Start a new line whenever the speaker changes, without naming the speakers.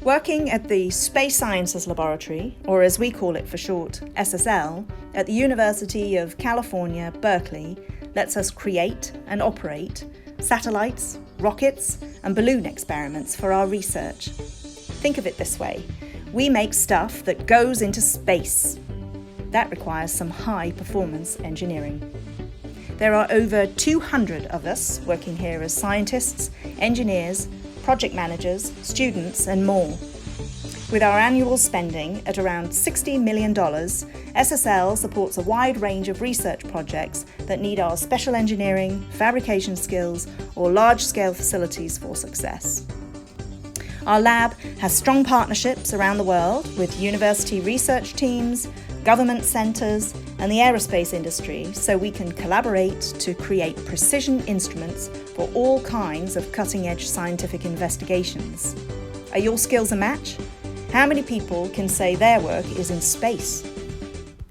Working at the Space Sciences Laboratory, or as we call it for short, SSL, at the University of California, Berkeley, lets us create and operate satellites, rockets, and balloon experiments for our research. Think of it this way: we make stuff that goes into space. That requires some high-performance engineering. There are over 200 of us working here as scientists, engineers, project managers, students, and more. With our annual spending at around $60 million, SSL supports a wide range of research projects that need our special engineering, fabrication skills, or large-scale facilities for success. Our lab has strong partnerships around the world with university research teams, government centres, and the aerospace industry, so we can collaborate to create precision instruments for all kinds of cutting-edge scientific investigations. Are your skills a match? How many people can say their work is in space?